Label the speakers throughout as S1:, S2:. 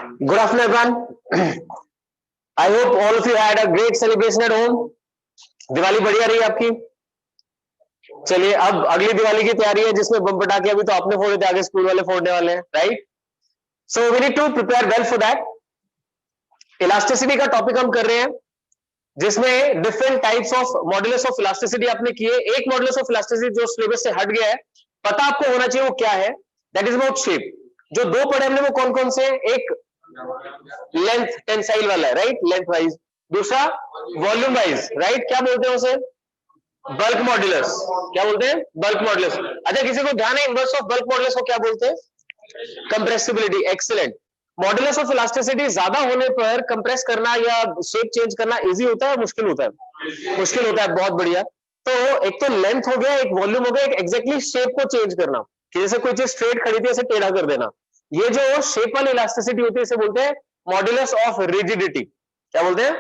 S1: Good afternoon, everyone. I hope all of you had a great celebration at home. Diwali बढ़िया रही आपकी। चलिए अब अगली दिवाली की तैयारी है जिसमें बम पटाखे अभी तो आपने फोड़े थे, आगे स्कूल वाले फोड़ने वाले हैं, right? So we need to prepare well for that. Elasticity का टॉपिक हम कर रहे हैं जिसमें different types of modulus of elasticity आपने किए। एक मॉड्यूलस ऑफ इलास्टिसिटी जो सिलेबस से हट गया है, पता आपको होना चाहिए वो क्या है, दैट इज अबाउट शेप। जो दो पढ़े हमने वो कौन कौन से? एक लेंथ टेंसाइल वाला है, राइट, लेंथ वाइज। दूसरा वॉल्यूम वाइज, राइट, क्या बोलते हैं उसे? Bulk modulus. क्या बोलते हैं? Bulk modulus. अच्छा, किसी को ध्यान है इनवर्स ऑफ बल्क मॉड्यूलस को क्या बोलते हैं? Compressibility. Excellent. Modulus of elasticity ज्यादा होने पर कंप्रेस करना या शेप चेंज करना इजी होता है, मुश्किल होता है? मुश्किल होता है। बहुत बढ़िया। तो एक तो लेंथ हो गया, एक वॉल्यूम हो गया, एक एग्जैक्टली शेप को चेंज करना, कि जैसे कोई चीज स्ट्रेट खड़ी थी ऐसे टेढ़ा कर देना। ये जो शेप वाली इलास्टिसिटी होती है इसे बोलते हैं मॉड्यूलस ऑफ रिजिडिटी। क्या बोलते हैं?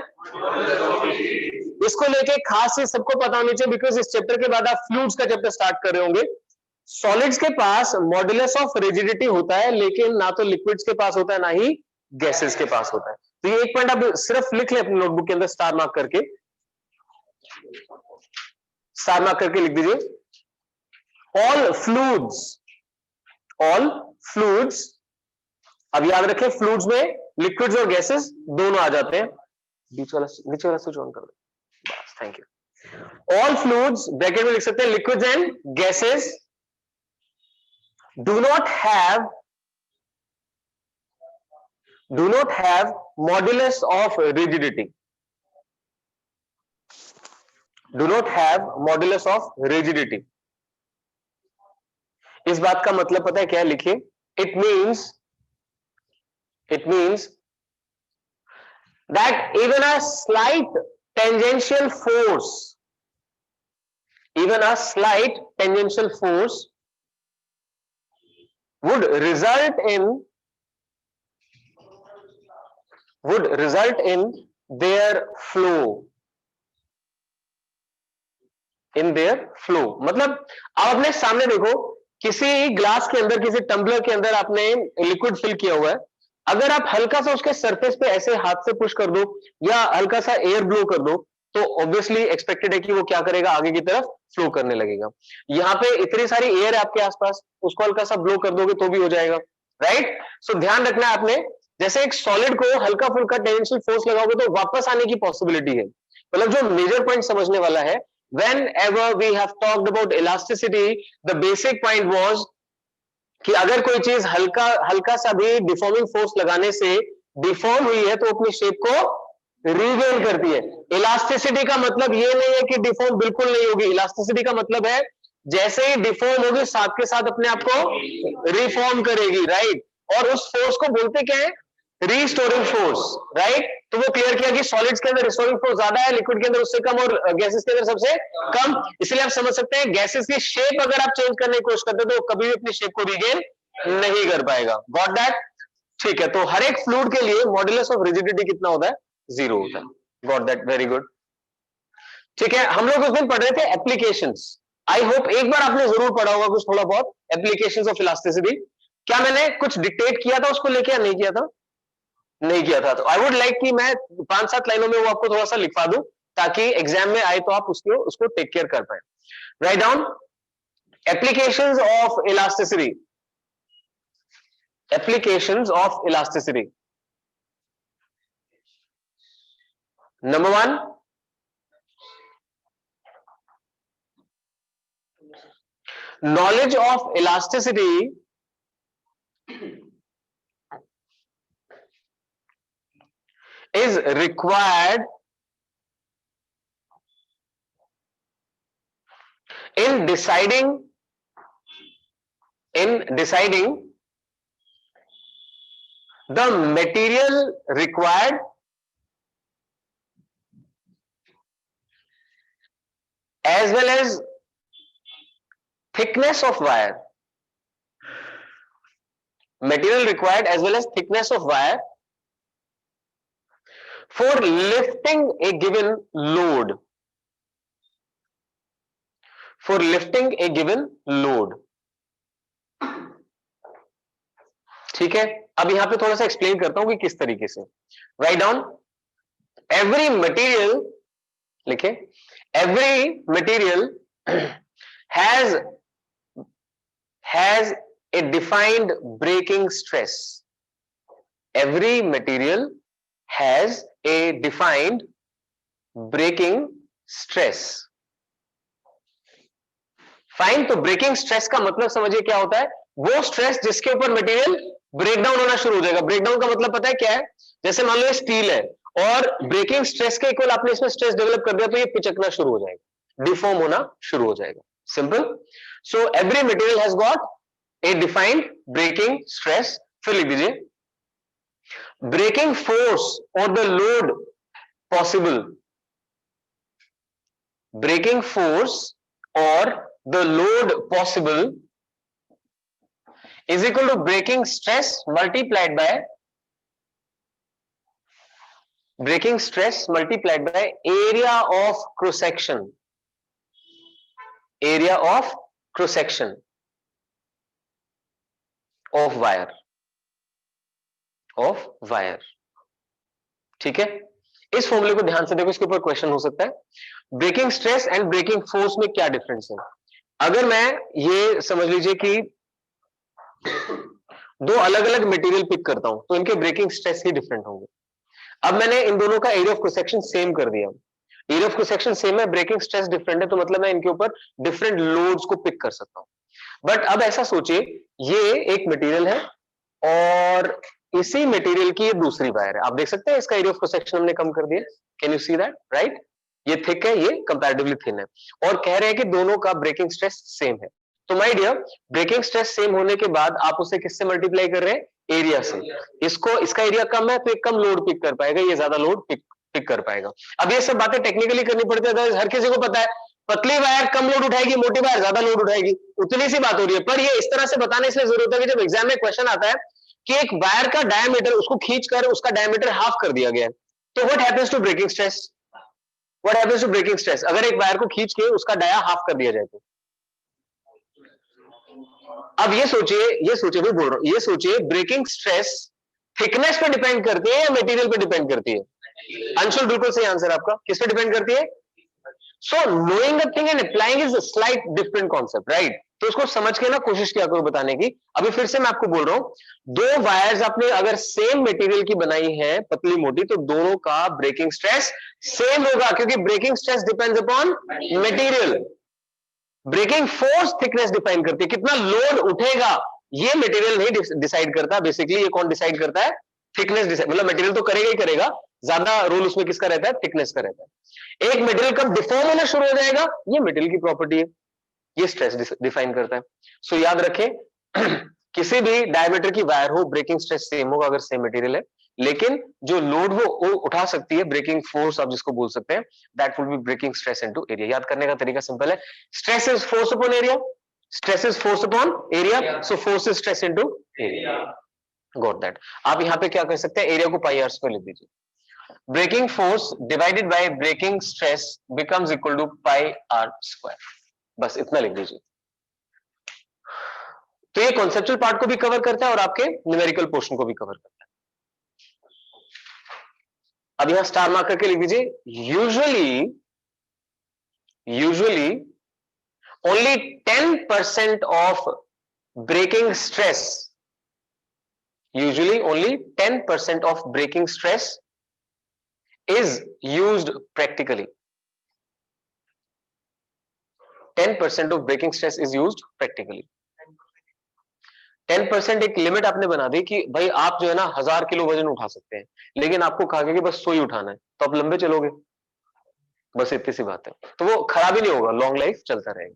S1: इसको लेके खास चीज सबको पता होनी चाहिए, बिकॉज इस चैप्टर के बाद आप फ्लूइड्स का चैप्टर स्टार्ट कर रहे होंगे। सॉलिड्स के पास मॉड्यूलस ऑफ रिजिडिटी होता है, लेकिन ना तो लिक्विड्स के पास होता है ना ही गैसेस के पास होता है। तो ये एक पॉइंट आप सिर्फ लिख ले अपनी नोटबुक के अंदर, स्टार मार्क करके, स्टार मार्क करके लिख दीजिए। ऑल फ्लूइड्स, अब याद रखें फ्लूइड्स में लिक्विड्स और गैसेस दोनों आ जाते हैं। बीच वाला नीचे वाला स्विच ऑन कर दो, बस, thank you. All fluids, bracket में लिख सकते हैं, liquids and gases do not have modulus of rigidity. Do not have modulus of rigidity. इस बात का मतलब पता है क्या? लिखिए, it means that even a slight tangential force would result in their flow. मतलब आप अपने सामने देखो, किसी ग्लास के अंदर, किसी टम्बलर के अंदर आपने लिक्विड फिल किया हुआ है। अगर आप हल्का सा उसके सरफेस पे ऐसे हाथ से पुश कर दो या हल्का सा एयर ब्लो कर दो, तो ऑब्वियसली एक्सपेक्टेड है कि वो क्या करेगा, आगे की तरफ फ्लो करने लगेगा। यहाँ पे इतनी सारी एयर है आपके आसपास, उसको हल्का सा ब्लो कर दोगे तो भी हो जाएगा, राइट? सो ध्यान रखना है आपने, जैसे एक सॉलिड को हल्का फुल्का टेंशियल फोर्स लगाओगे तो वापस आने की पॉसिबिलिटी है। मतलब जो मेजर पॉइंट समझने वाला है, whenever we have talked about elasticity, the basic point was कि अगर कोई चीज हल्का सा भी डिफॉर्मिंग फोर्स लगाने से डिफॉर्म हुई है तो अपनी शेप को रीगेन करती है। इलास्टिसिटी का मतलब ये नहीं है कि डिफॉर्म बिल्कुल नहीं होगी। इलास्टिसिटी का मतलब है जैसे ही डिफॉर्म होगी साथ के साथ अपने आप को रिफॉर्म करेगी, राइट? और उस फोर्स को बोलते क्या है? Restoring force, right? तो वो क्लियर किया कि सॉलिड्स के अंदर रिस्टोरिंग फोर्स ज्यादा है, लिक्विड के अंदर उससे कम और गैसेस के अंदर सबसे कम। इसलिए आप समझ सकते हैं गैसेस की शेप अगर आप चेंज करने की कोशिश करते हैं तो कभी भी अपनी शेप को रिगेन नहीं कर पाएगा। Got that? ठीक है, तो हर एक फ्लूइड के लिए मॉड्यूलस ऑफ रिजिडिटी कितना होता है? 0 होता है। Got that? Very good. ठीक है, हम लोग उस दिन पढ़ रहे थे एप्लीकेशंस। आई होप एक बार आपने जरूर पढ़ा होगा कुछ थोड़ा बहुत एप्लीकेशंस ऑफ इलास्टिसिटी। क्या मैंने कुछ डिक्टेट किया था उसको लेके या नहीं किया था? नहीं किया था। तो आई वुड लाइक कि मैं 5-7 लाइनों में वो आपको थोड़ा सा लिखवा दूं ताकि एग्जाम में आए तो आप उसको टेक केयर कर पाए। Write down applications of elasticity. Applications of elasticity. Number 1, knowledge of elasticity is required in deciding the material required as well as thickness of wire. Material required as well as thickness of wire for lifting a given load. For lifting a given load. ठीक है, अब यहां पे थोड़ा सा explain करता हूं कि किस तरीके से। राइट डाउन, एवरी मटेरियल, लिखे, every material has a defined breaking stress. Every material has a defined breaking stress. Fine, तो ब्रेकिंग स्ट्रेस का मतलब समझिए क्या होता है, वो स्ट्रेस जिसके ऊपर मटेरियल ब्रेकडाउन होना शुरू हो जाएगा। ब्रेकडाउन का मतलब पता है क्या है, जैसे मान लो ये स्टील है और ब्रेकिंग स्ट्रेस के इक्वल आपने इसमें स्ट्रेस डेवलप कर दिया तो ये पिचकना शुरू हो जाएगा, डिफॉर्म होना शुरू हो जाएगा। Simple. So every material has got a defined breaking stress. फिर लिख दीजिए, ब्रेकिंग फोर्स और the load possible, breaking force और the load possible is equal to breaking stress multiplied by area of cross section, area of cross section of wire। ठीक है, इस फॉर्मूले को ध्यान से देखो, इसके ऊपर क्वेश्चन हो सकता है। Breaking stress and breaking force में क्या डिफरेंस है। अगर मैं ये समझ लीजिए कि दो अलग अलग मटेरियल पिक करता हूं तो इनके ब्रेकिंग स्ट्रेस ही डिफरेंट होंगे। अब मैंने इन दोनों का area of cross section same कर दिया, area of cross section same है, ब्रेकिंग स्ट्रेस डिफरेंट है, तो मतलब मैं इनके ऊपर डिफरेंट लोड्स को पिक कर सकता हूं। बट अब ऐसा सोचिए, ये एक मटेरियल है और इसी मटेरियल की ये दूसरी वायर है। आप देख सकते हैं इसका एरिया ऑफ क्रॉस सेक्शन हमने कम कर दिया। Can you see that, right? ये थिक है, ये कंपैरेटिवली थिन है, और कह रहे हैं कि दोनों का ब्रेकिंग स्ट्रेस सेम है। तो my dear, breaking stress same होने के बाद आप उसे किससे मल्टीप्लाई कर रहे हैं, एरिया से। इसको, इसका एरिया कम है तो ये कम लोड पिक कर पाएगा, ये ज्यादा लोड पिक कर पाएगा। अब ये सब बातें टेक्निकली करनी पड़ती है, हर किसी को पता है पतली वायर कम लोड उठाएगी, मोटी वायर ज्यादा लोड उठाएगी, उतनी सी बात हो रही है। पर ये इस तरह से बताने इसलिए जरूरत है कि जब एग्जाम में क्वेश्चन आता है कि एक वायर का डायमीटर, उसको खींचकर उसका डायमीटर हाफ कर दिया गया है, तो what happens to breaking stress, what happens to breaking stress, अगर एक वायर को खींच के उसका डाया हाफ कर दिया जाए तो। अब ये सोचिए भी बोल रहा हूं, ये सोचिए ब्रेकिंग स्ट्रेस थिकनेस पे डिपेंड करती है या मटेरियल पे डिपेंड करती है? अंशुल बिल्कुल सही आंसर आपका, किस पे डिपेंड करती है? सो knowing the thing and applying is slight different concept, right? तो उसको समझ के ना कोशिश किया करो बताने की। अभी फिर से मैं आपको बोल रहा हूं, दो वायर्स आपने अगर सेम मटेरियल की बनाई है, पतली मोटी, तो दोनों का ब्रेकिंग स्ट्रेस सेम होगा, क्योंकि breaking stress depends upon material. Breaking force thickness define करती है, कितना लोड उठेगा ये मटेरियल नहीं डिसाइड करता। बेसिकली ये कौन डिसाइड करता है? थिकनेस डिसाइड, मतलब मटेरियल तो करेगा ही करेगा, ज्यादा रोल उसमें किसका रहता है? थिकनेस का रहता है। एक मटेरियल कब डिफॉर्म होना शुरू हो जाएगा, ये मटेरियल की प्रॉपर्टी है, ये स्ट्रेस डिफाइन करता है। सो याद रखें किसी भी डायमीटर की वायर हो, ब्रेकिंग स्ट्रेस सेम होगा अगर सेम मटेरियल है, लेकिन जो लोड वो उठा सकती है, ब्रेकिंग फोर्स आप जिसको बोल सकते हैं, that will be breaking stress into area. याद करने का तरीका सिंपल है, stress is force upon area, stress is force upon area, so force is stress into area. Got that? आप यहां पे क्या कर सकते हैं, एरिया को पाई आर स्क्वायर लिख दीजिए। Breaking force divided by breaking stress becomes equal to pi R square, बस इतना लिख दीजिए। तो ये कॉन्सेप्चुअल पार्ट को भी कवर करता है और आपके न्यूमेरिकल पोर्शन को भी कवर करता है। अब यहां स्टार मार्क करके लिख दीजिए, usually only 10% of breaking stress, usually only 10% of breaking stress is used practically. 10% of breaking stress is used practically. 10% एक लिमिट आपने बना दी कि भाई आप जो है ना 1000 किलो वजन उठा सकते हैं, लेकिन आपको कहा गया कि बस 100 ही उठाना है, तो आप लंबे चलोगे, बस इतनी सी बात है। तो वो खराब ही नहीं होगा, लॉन्ग लाइफ चलता रहेगा।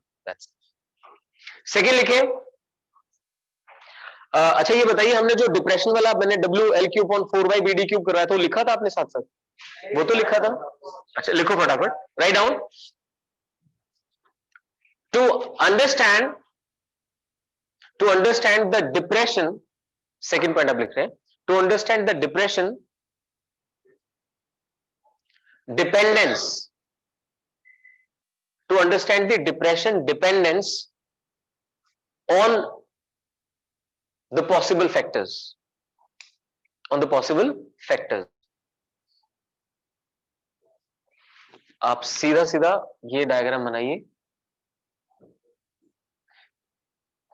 S1: सेकेंड लिखे, अच्छा ये बताइए, हमने जो डिप्रेशन वाला मैंने WL3/4/BD³ करवाया था, वो लिखा था आपने साथ साथ? वो तो लिखा था। अच्छा लिखो फटाफट, write down. To understand the depression, second point आप लिख रहे हैं, to understand the depression dependence, to understand the depression dependence on the possible factors, on the possible factors. आप सीधा सीधा ये डायग्राम बनाइए.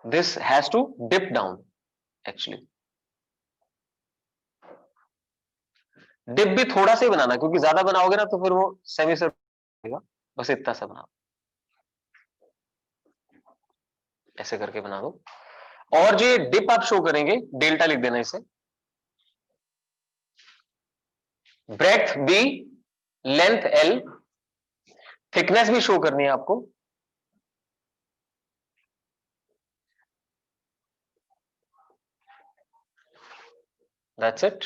S1: This has to dip down actually. Dip भी थोड़ा सा ही बनाना, क्योंकि ज्यादा बनाओगे ना तो फिर वो सेमी सर्कल, बस इतना सा बना, ऐसे करके बना दो. और जो ये डिप आप शो करेंगे, डेल्टा लिख देना इसे. Breadth B, length L, thickness भी शो करनी है आपको. That's it.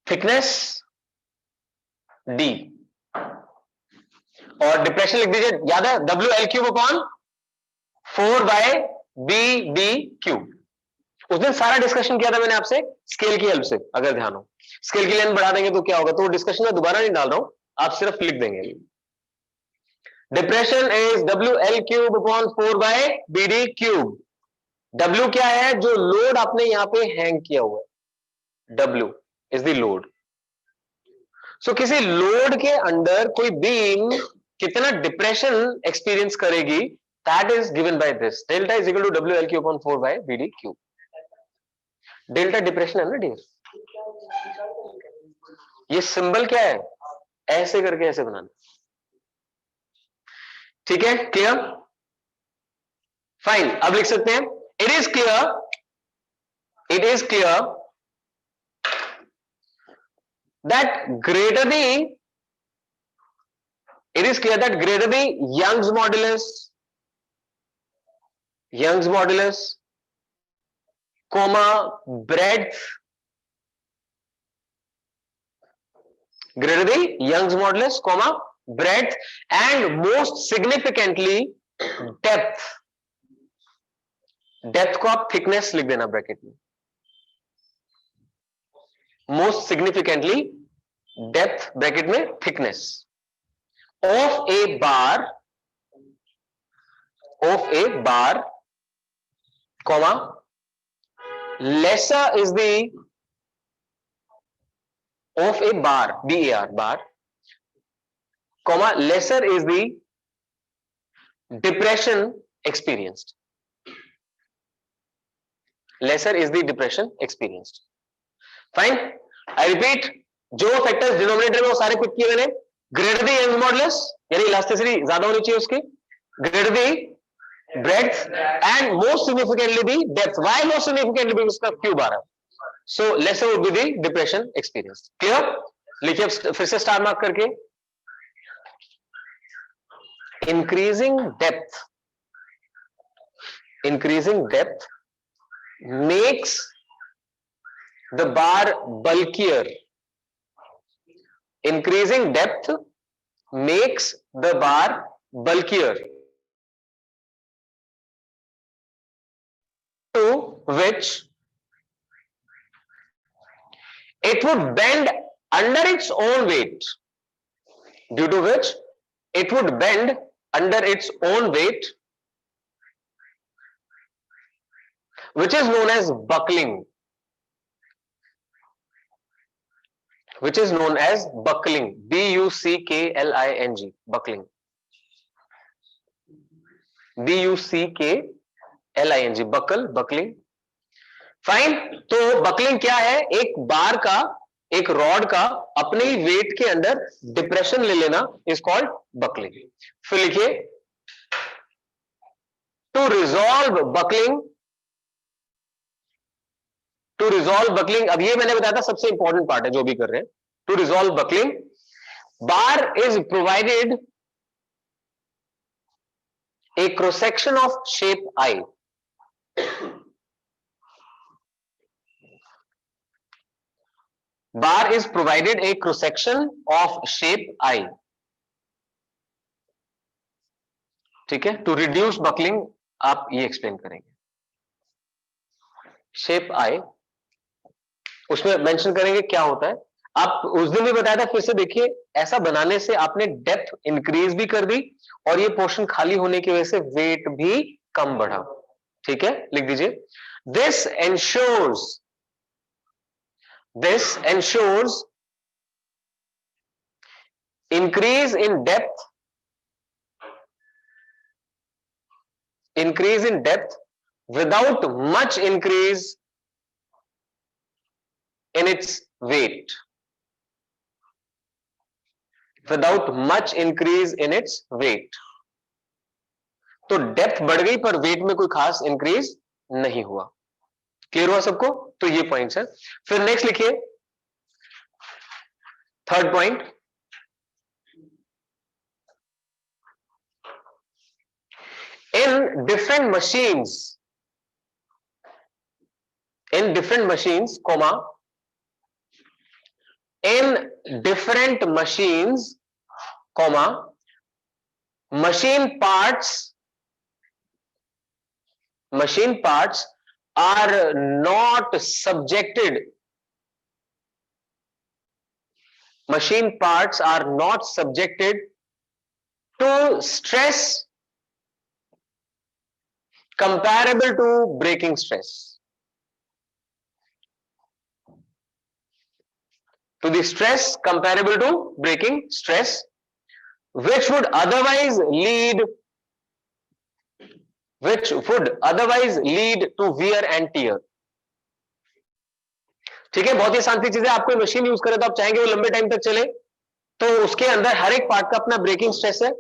S1: थिकनेस डी और डिप्रेशन लिख दीजिए. याद है W L cube upon 4/BD cube. उस दिन सारा डिस्कशन किया था मैंने आपसे स्केल की हेल्प से, अगर ध्यान हो. स्केल की लेंथ बढ़ा देंगे तो क्या होगा, तो डिस्कशन में दोबारा नहीं डाल रहा हूं, आप सिर्फ लिख देंगे. Depression is W L cube upon 4/BD cube. W क्या है, जो लोड आपने यहां पे हैंग किया हुआ है, डब्ल्यू इज द लोड. सो किसी लोड के अंदर कोई बीम कितना डिप्रेशन एक्सपीरियंस करेगी, that is given by this. Delta is equal to W L cube upon 4/BD cube. Delta depression है ना डियर. ये सिंबल क्या है, ऐसे करके ऐसे बनाना. ठीक है, क्लियर, फाइन. अब लिख सकते हैं it is clear that greater the Young's modulus, comma breadth, greater the Young's modulus, comma breadth, and most significantly depth. Depth को आप थिकनेस लिख देना ब्रैकेट में. मोस्ट सिग्निफिकेंटली डेप्थ ब्रैकेट में thickness of a bar comma lesser is the of a bar bar comma lesser is the depression experienced. Lesser is the depression experienced. Fine. I repeat, जो factors denominator में वो सारे कुछ किए मैंने. Greater the Young's modulus, यानी elasticity ज्यादा होनी चाहिए उसकी. Greater the breadth and most significantly the depth. Why most significantly, because उसका क्यूब आ रहा है. So lesser would be the depression experience. Clear. लिखिए फिर से स्टार मार्क करके. Increasing depth makes the bar bulkier. Increasing depth makes the bar bulkier, to which it would bend under its own weight. Due to which it would bend under its own weight, which is known as buckling. Buckling. B-U-C-K-L-I-N-G. Buckling. B-U-C-K-L-I-N-G. buckling. Fine. तो buckling क्या है, एक बार का, एक rod का अपने ही wait के अंदर डिप्रेशन ले लेना इज कॉल्ड बकलिंग. फिर लिखिए टू रिजॉल्व बकलिंग. अब ये मैंने बताया था सबसे इंपॉर्टेंट पार्ट है जो भी कर रहे हैं. To resolve buckling, bar is provided a cross section of shape I. Bar is provided a cross section of shape I. ठीक है. टू रिड्यूस बकलिंग आप ये एक्सप्लेन करेंगे. शेप आई उसमें मेंशन करेंगे क्या होता है. आप उस दिन भी बताया था, फिर से देखिए. ऐसा बनाने से आपने डेप्थ इंक्रीज भी कर दी और ये पोर्शन खाली होने की वजह से वेट भी कम बढ़ा। ठीक है, लिख दीजिए, this ensures increase in depth without much increase in its weight, तो डेप्थ बढ़ गई पर वेट में कोई खास इंक्रीज नहीं हुआ। क्लियर हुआ सबको? तो ये पॉइंट्स है। फिर नेक्स्ट लिखिए, third point, in different machines, machine parts are not subjected to stress comparable to braking stress. To the stress comparable to braking stress, which would otherwise lead to wear and tear. ठीक है, बहुत ही शांति चीज है। आप कोई machine use करें तो आप चाहेंगे वो लंबे टाइम तक चले, तो उसके अंदर हर एक पार्ट का अपना ब्रेकिंग स्ट्रेस है।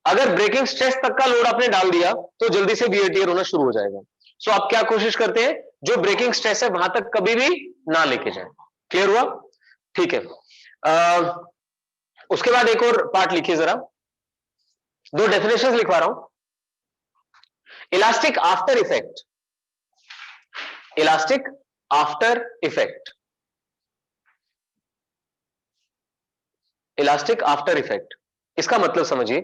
S1: अगर ब्रेकिंग स्ट्रेस तक का लोड आपने डाल दिया तो जल्दी से वियर टियर होना शुरू हो जाएगा। सो आप क्या कोशिश करते हैं, जो ब्रेकिंग स्ट्रेस है वहां तक कभी भी ना लेके जाए। क्लियर हुआ? ठीक है। उसके बाद एक और पार्ट लिखिए जरा, दो डेफिनेशंस लिखवा रहा हूं। इलास्टिक आफ्टर इफेक्ट, इसका मतलब समझिए।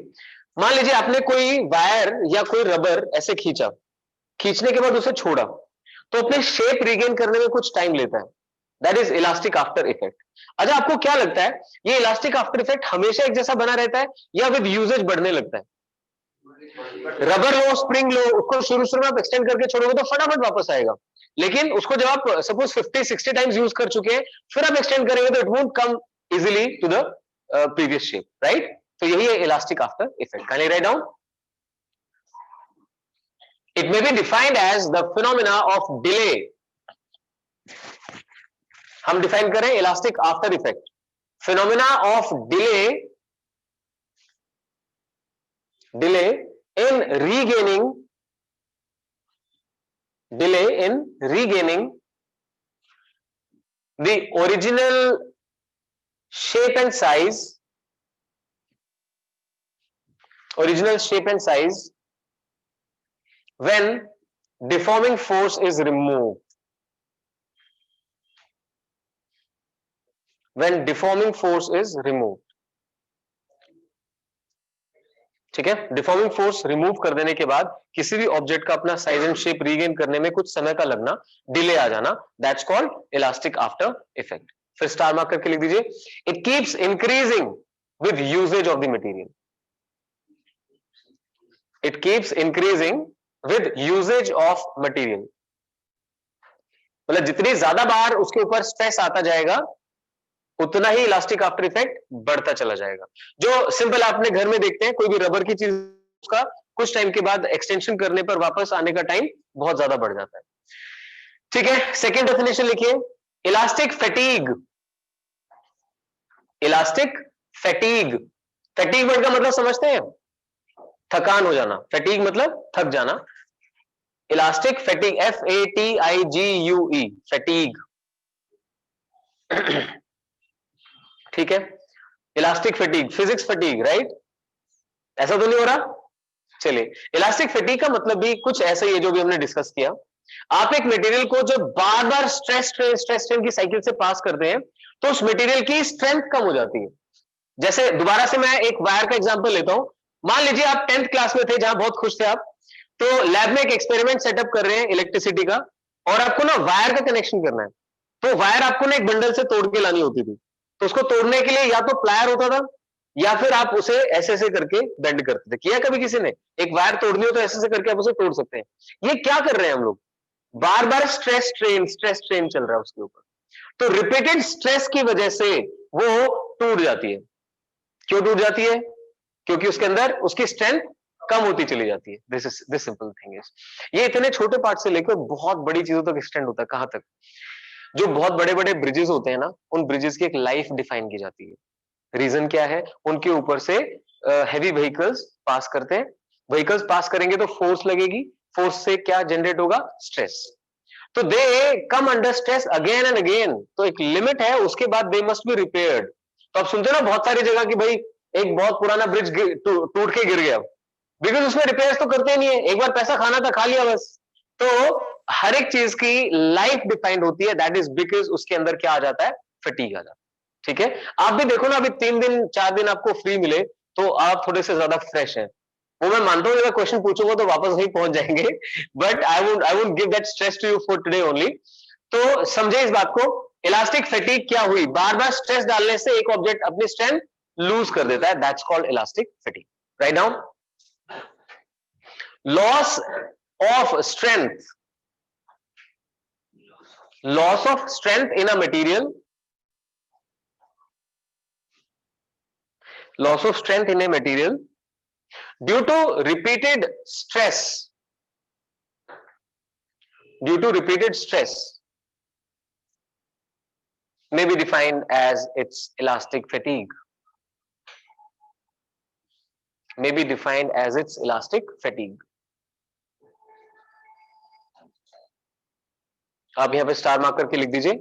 S1: मान लीजिए आपने कोई वायर या कोई रबर ऐसे खींचने के बाद उसे छोड़ा, तो अपने शेप रिगेन करने में कुछ टाइम लेता है, that is elastic after effect. अच्छा, आपको क्या लगता है, ये इलास्टिक आफ्टर इफेक्ट हमेशा एक जैसा बना रहता है या विद यूजेज बढ़ने लगता है? रबर लो, स्प्रिंग लो, उसको शुरू में आप एक्सटेंड करके छोड़ोगे तो फटाफट वापस आएगा, लेकिन उसको जब आप सपोज 50-60 टाइम्स यूज कर चुके हैं, फिर आप एक्सटेंड करेंगे तो it won't come easily to the previous shape, right? तो यही है elastic after effect. Can I write down? It may be defined as the phenomena of delay. हम डिफाइन करें elastic after effect, phenomena of delay in regaining the original shape and size when deforming force is removed. ठीक है, deforming force remove कर देने के बाद किसी भी ऑब्जेक्ट का अपना साइज एंड शेप रीगेन करने में कुछ समय का लगना, डिले आ जाना, that's called elastic after effect. फिर स्टार मार्क करके लिख दीजिए, it keeps increasing with usage of the material. It keeps increasing with usage of material, मतलब जितनी ज्यादा बार उसके ऊपर स्ट्रेस आता जाएगा उतना ही इलास्टिक आफ्टर इफेक्ट बढ़ता चला जाएगा। जो सिंपल आपने घर में देखते हैं, कोई भी रबर की चीज का कुछ टाइम के बाद एक्सटेंशन करने पर वापस आने का टाइम बहुत ज्यादा बढ़ जाता है। ठीक है, सेकेंड डेफिनेशन लिखिए, इलास्टिक फैटीग। फैटीग वर्ड का मतलब समझते हैं? थकान हो जाना। फैटीग मतलब थक जाना। Elastic fatigue, FATIGUE, fatigue. ठीक है, elastic fatigue, physics fatigue, right? ऐसा तो नहीं हो रहा? चलिए, इलास्टिक फैटीग का मतलब भी कुछ ऐसा ही है जो भी हमने डिस्कस किया। आप एक मटेरियल को जब बार बार स्ट्रेस स्ट्रेन की साइकिल से पास करते हैं तो उस मटेरियल की स्ट्रेंथ कम हो जाती है। जैसे दोबारा से मैं एक वायर का एग्जांपल लेता हूं। मान लीजिए आप 10th क्लास में थे, जहां बहुत खुश थे आप, तो लैब में एक एक्सपेरिमेंट सेटअप कर रहे हैं इलेक्ट्रिसिटी का, और आपको ना वायर का कनेक्शन करना है। तो वायर आपको ना एक बंडल से तोड़ के लानी होती थी, तो उसको तोड़ने के लिए या तो प्लायर होता था या फिर आप उसे ऐसे ऐसे करके बेंड करते थे। किया कभी किसी ने? एक वायर तोड़नी हो तो ऐसे ऐसे करके आप उसे तोड़ सकते हैं। ये क्या कर रहे हैं हम लोग? बार बार स्ट्रेस ट्रेन चल रहा है उसके ऊपर, तो रिपीटेड स्ट्रेस की वजह से वो टूट जाती है। क्यों टूट जाती है? क्योंकि उसके अंदर उसकी स्ट्रेंथ कम होती चली जाती है। दिस सिंपल थिंग इज, ये इतने छोटे पार्ट से लेकर बहुत बड़ी चीजों तक एक्सटेंड होता है। कहां तक? जो बहुत बड़े बड़े ब्रिजेस होते हैं ना, उन ब्रिजेस की एक लाइफ डिफाइन की जाती है। रीजन क्या है? उनके ऊपर से हैवी व्हीकल्स पास करते हैं, व्हीकल्स पास करेंगे तो फोर्स लगेगी, फोर्स से क्या जनरेट होगा? स्ट्रेस। तो they come under stress again and again, तो एक लिमिट है, उसके बाद दे मस्ट बी रिपेयर्ड। तो आप सुनते हो ना बहुत सारी जगह कि भाई एक बहुत पुराना ब्रिज टूट के गिर गया, बिकॉज उसमें रिपेयर तो करते नहीं है, एक बार पैसा खाना था खा लिया बस। तो हर एक चीज की लाइफ डिफाइंड होती है, दैट इज बिकॉज उसके अंदर क्या आ जाता है? फटीग आ जाता है। ठीक है, आप भी देखो ना, अभी 3 दिन 4 दिन आपको फ्री मिले तो आप थोड़े से ज्यादा फ्रेश हैं। वो मैं मानता हूँ, अगर क्वेश्चन पूछूंगा तो वापस वहीं पहुंच जाएंगे, but I would give that stress to you for today only. तो समझे इस बात को, इलास्टिक फटीग क्या हुई? बार बार स्ट्रेस डालने से एक ऑब्जेक्ट अपनी स्ट्रेंथ लूज कर देता है, that's called elastic fatigue. Write down. Loss of strength, loss of strength in a material, loss of strength in a material due to repeated stress, due to repeated stress may be defined as its elastic fatigue, may be defined as its elastic fatigue. आप यहां पे star mark करके लिख दीजिए,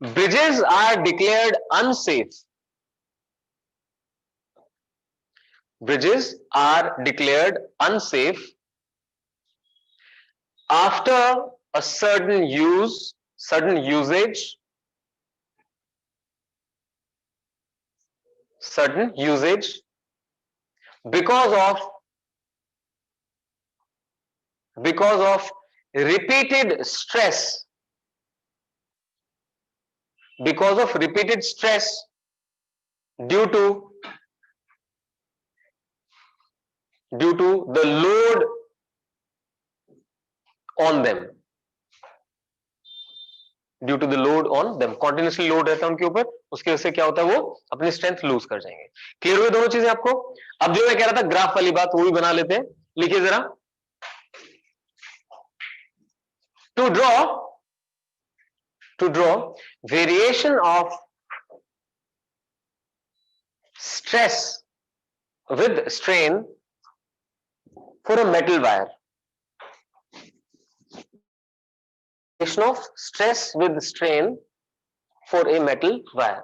S1: bridges are declared unsafe, bridges are declared unsafe after a certain usage because of repeated stress, because of repeated stress due to the load on them, due to the load on them, continuously load रहता है उनके ऊपर, उसकी वजह से क्या होता है? वो अपनी स्ट्रेंथ लूज कर जाएंगे। क्लियर हुई दोनों चीजें आपको? अब जो मैं कह रहा था ग्राफ वाली बात, वो भी बना लेते हैं, लिखिए जरा। To draw variation of stress with strain for a metal wire, of stress with strain for a metal wire.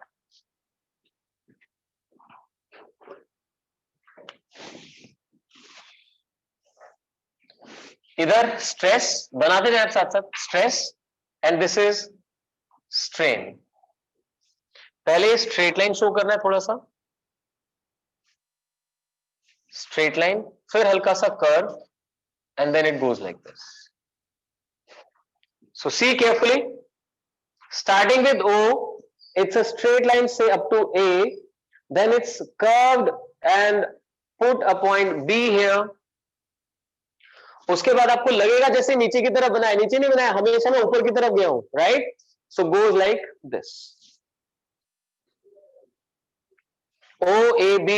S1: इधर स्ट्रेस बनाते जाए साथ साथ, stress and this is strain. पहले स्ट्रेट लाइन शो करना है, थोड़ा सा स्ट्रेट लाइन, फिर हल्का सा curve, and then it goes like this. So see carefully, starting with O, it's a straight line say up to A, then it's curved and put a point B here. उसके बाद आपको लगेगा जैसे नीचे की तरफ बनाया, नीचे नहीं बनाया, हमेशा मैं ऊपर की तरफ गया हूं, right? So goes like this, O A B,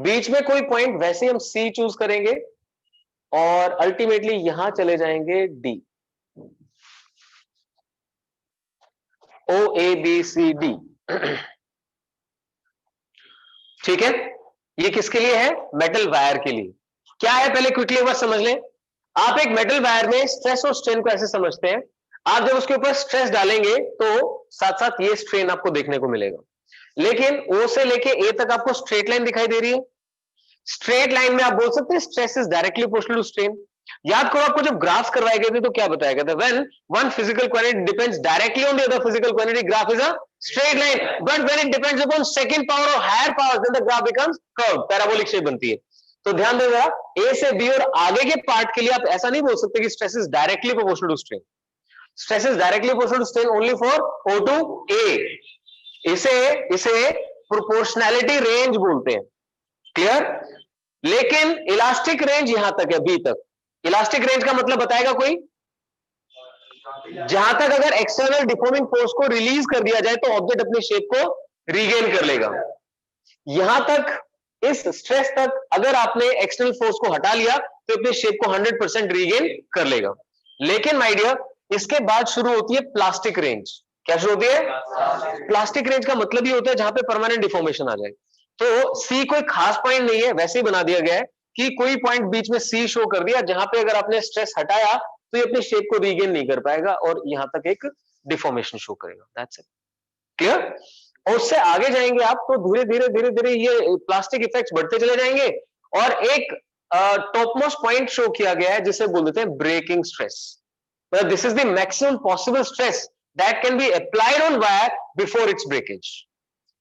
S1: बीच में कोई पॉइंट वैसे हम C चूज करेंगे और अल्टीमेटली यहां चले जाएंगे D, O A B C D. ठीक है, ये किसके लिए है? मेटल वायर के लिए। क्या है पहले क्विकली एक बार समझ लें। आप एक मेटल वायर में स्ट्रेस और स्ट्रेन को ऐसे समझते हैं, आप जब उसके ऊपर स्ट्रेस डालेंगे तो साथ साथ ये स्ट्रेन आपको देखने को मिलेगा, लेकिन ओ से लेके ए तक आपको स्ट्रेट लाइन दिखाई दे रही है। स्ट्रेट लाइन में आप बोल सकते हैं stress is directly proportional to strain. याद करो आपको जब ग्राफ्स करवाए गए थे तो क्या बताया गया था? When one physical quantity depends directly on the other physical quantity, graph is a straight line, but when it depends upon second power और higher power, then the graph becomes curve, parabolic shape बनती है। तो ध्यान दें जरा, ए से B और आगे के पार्ट के लिए आप ऐसा नहीं बोल सकते कि stress is directly proportional to strain. Stress is directly proportional to strain only for O to A, इसे इसे प्रोपोर्शनैलिटी रेंज बोलते हैं। क्लियर? लेकिन इलास्टिक रेंज यहां तक है, बी तक। इलास्टिक रेंज का मतलब बताएगा कोई? जहां तक अगर एक्सटर्नल डिफॉर्मिंग फोर्स को रिलीज कर दिया जाए तो ऑब्जेक्ट अपनी शेप को रीगेन कर लेगा। यहां तक, इस स्ट्रेस तक अगर आपने एक्सटर्नल फोर्स को हटा लिया तो अपनी शेप को 100% रीगेन कर लेगा। लेकिन माय डियर, इसके बाद शुरू होती है प्लास्टिक रेंज। क्या शुरू होती है? प्लास्टिक रेंज का मतलब ये होता है जहां पे परमानेंट डिफॉर्मेशन आ जाए। तो सी कोई खास पॉइंट नहीं है, वैसे ही बना दिया गया है कि कोई पॉइंट बीच में सी शो कर दिया जहां पे अगर आपने स्ट्रेस हटाया तो ये अपनी शेप को रीगेन नहीं कर पाएगा और यहां तक एक डिफॉर्मेशन शो करेगा। That's it. क्लियर? और उससे आगे जाएंगे आप तो धीरे धीरे धीरे धीरे ये प्लास्टिक इफेक्ट्स बढ़ते चले जाएंगे और एक टॉप मोस्ट पॉइंट शो किया गया है जिसे बोल देते हैं ब्रेकिंग स्ट्रेस। मतलब this is the maximum possible stress that can be applied on wire before it's breakage.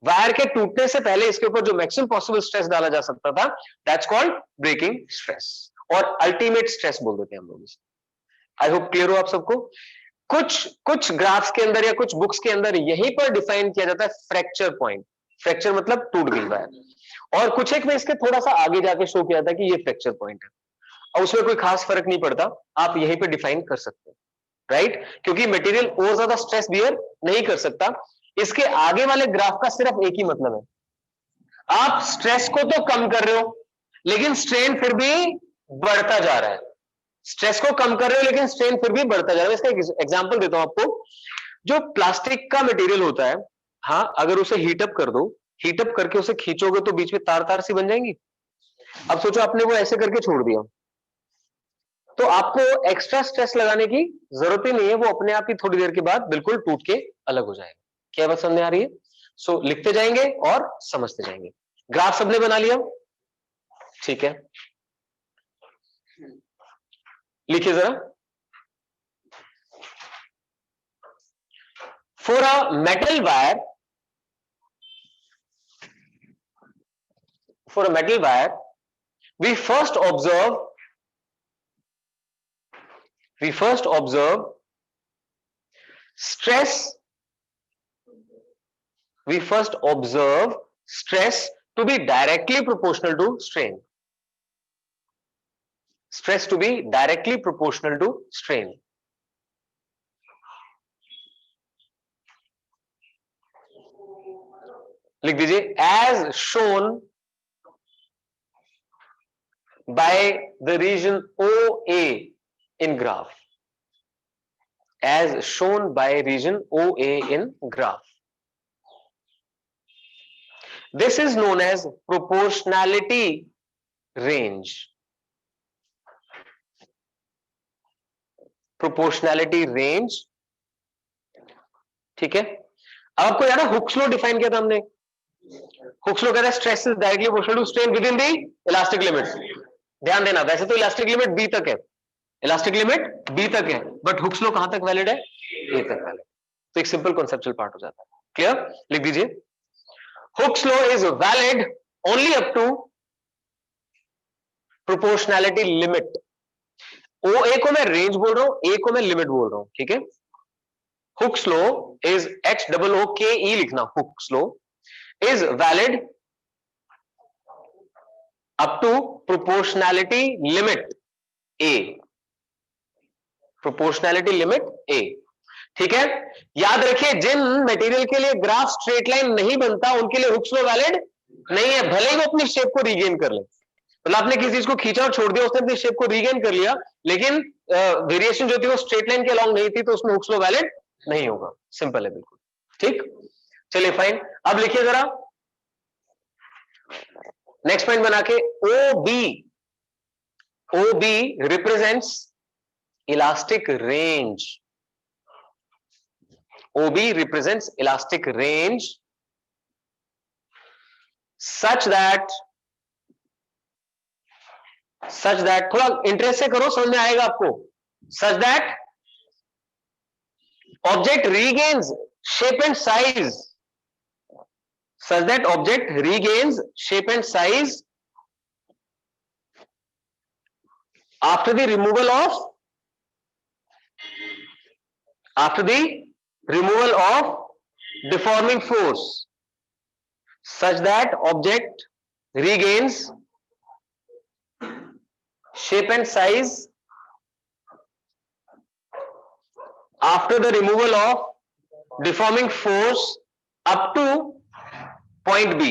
S1: Wire के टूटने से पहले इसके ऊपर जो मैक्सिमम पॉसिबल स्ट्रेस डाला जा सकता था, दैट्स कॉल्ड ब्रेकिंग स्ट्रेस और अल्टीमेट स्ट्रेस बोल देते हैं हम लोग इसे। आई होप क्लियर हो आप सबको। कुछ ग्राफ्स के अंदर या कुछ बुक्स के अंदर यहीं पर डिफाइन किया जाता है फ्रैक्चर पॉइंट। फ्रैक्चर मतलब टूट गई वायर। और कुछ एक में इसके थोड़ा सा आगे जाके शो किया था कि ये फ्रैक्चर पॉइंट है, और उसमें कोई खास फर्क नहीं पड़ता, आप यहीं पे डिफाइन कर सकते हैं। राइट? क्योंकि मटेरियल और ज्यादा स्ट्रेस बियर नहीं कर सकता। इसके आगे वाले ग्राफ का सिर्फ एक ही मतलब है, आप स्ट्रेस को तो कम कर रहे हो लेकिन स्ट्रेन फिर भी बढ़ता जा रहा है। स्ट्रेस को कम कर रहे हो लेकिन स्ट्रेन फिर भी बढ़ता जा रहा है। इसका एक एग्जांपल देता हूं आपको। जो प्लास्टिक का मटेरियल होता है, हाँ, अगर उसे हीटअप कर दो, हीटअप करके उसे खींचोगे तो बीच में तार तार सी बन जाएंगी। अब सोचो आपने वो ऐसे करके छोड़ दिया तो आपको एक्स्ट्रा स्ट्रेस लगाने की जरूरत ही नहीं है, वो अपने आप ही थोड़ी देर के बाद बिल्कुल टूट के अलग हो जाएगा। क्या बात समझ में आ रही है? सो लिखते जाएंगे और समझते जाएंगे। ग्राफ सबने बना लिया? ठीक है, लिखिए जरा। For a metal wire, we first observe stress. We first observe stress to be directly proportional to strain. Stress to be directly proportional to strain. लिख दीजिए, as shown by the region OA in graph. As shown by region OA in graph. This is known as proportionality range. Proportionality range. ठीक है? अब आपको याद है Hooke's law define किया था हमने। हुक्स लॉ कहता है stress is directly proportional to strain within the elastic limits. ध्यान देना, वैसे तो इलास्टिक लिमिट बी तक है, इलास्टिक लिमिट बी तक है, बट हुक्स लॉ कहां तक वैलिड है? ए तक वैलिड। तो एक सिंपल कॉन्सेप्चुअल पार्ट हो जाता है। क्लियर? लिख दीजिए, Hooke's law is valid only up to proportionality limit. O A को मैं रेंज बोल रहा हूं, ए को मैं लिमिट बोल रहा हूं। ठीक है? हुक्स लॉ इज HOOKE लिखना। Hooke's law is valid up to proportionality limit A. Proportionality limit A. ठीक है? याद रखिए, जिन मटेरियल के लिए ग्राफ स्ट्रेट लाइन नहीं बनता उनके लिए हुक्स लॉ वैलिड नहीं है, भले ही वो अपनी शेप को रीगेन कर ले। मतलब आपने किसी चीज को खींचा और छोड़ दिया, उसने अपनी शेप को रीगेन कर लिया, लेकिन वेरिएशन जो थी वो स्ट्रेट लाइन के अलॉन्ग नहीं थी, तो उसमें हुक्स लॉ वैलिड नहीं होगा। सिंपल है बिल्कुल। ठीक, चलिए फाइन। अब लिखिए जरा नेक्स्ट पॉइंट बना के, OB represents elastic range. OB represents elastic range such that थोड़ा इंटरेस्ट से करो, समझ में आएगा आपको। such that object regains shape and size, such that object regains shape and size after the removal of deforming force such that object regains shape and size after the removal of deforming force up to point B.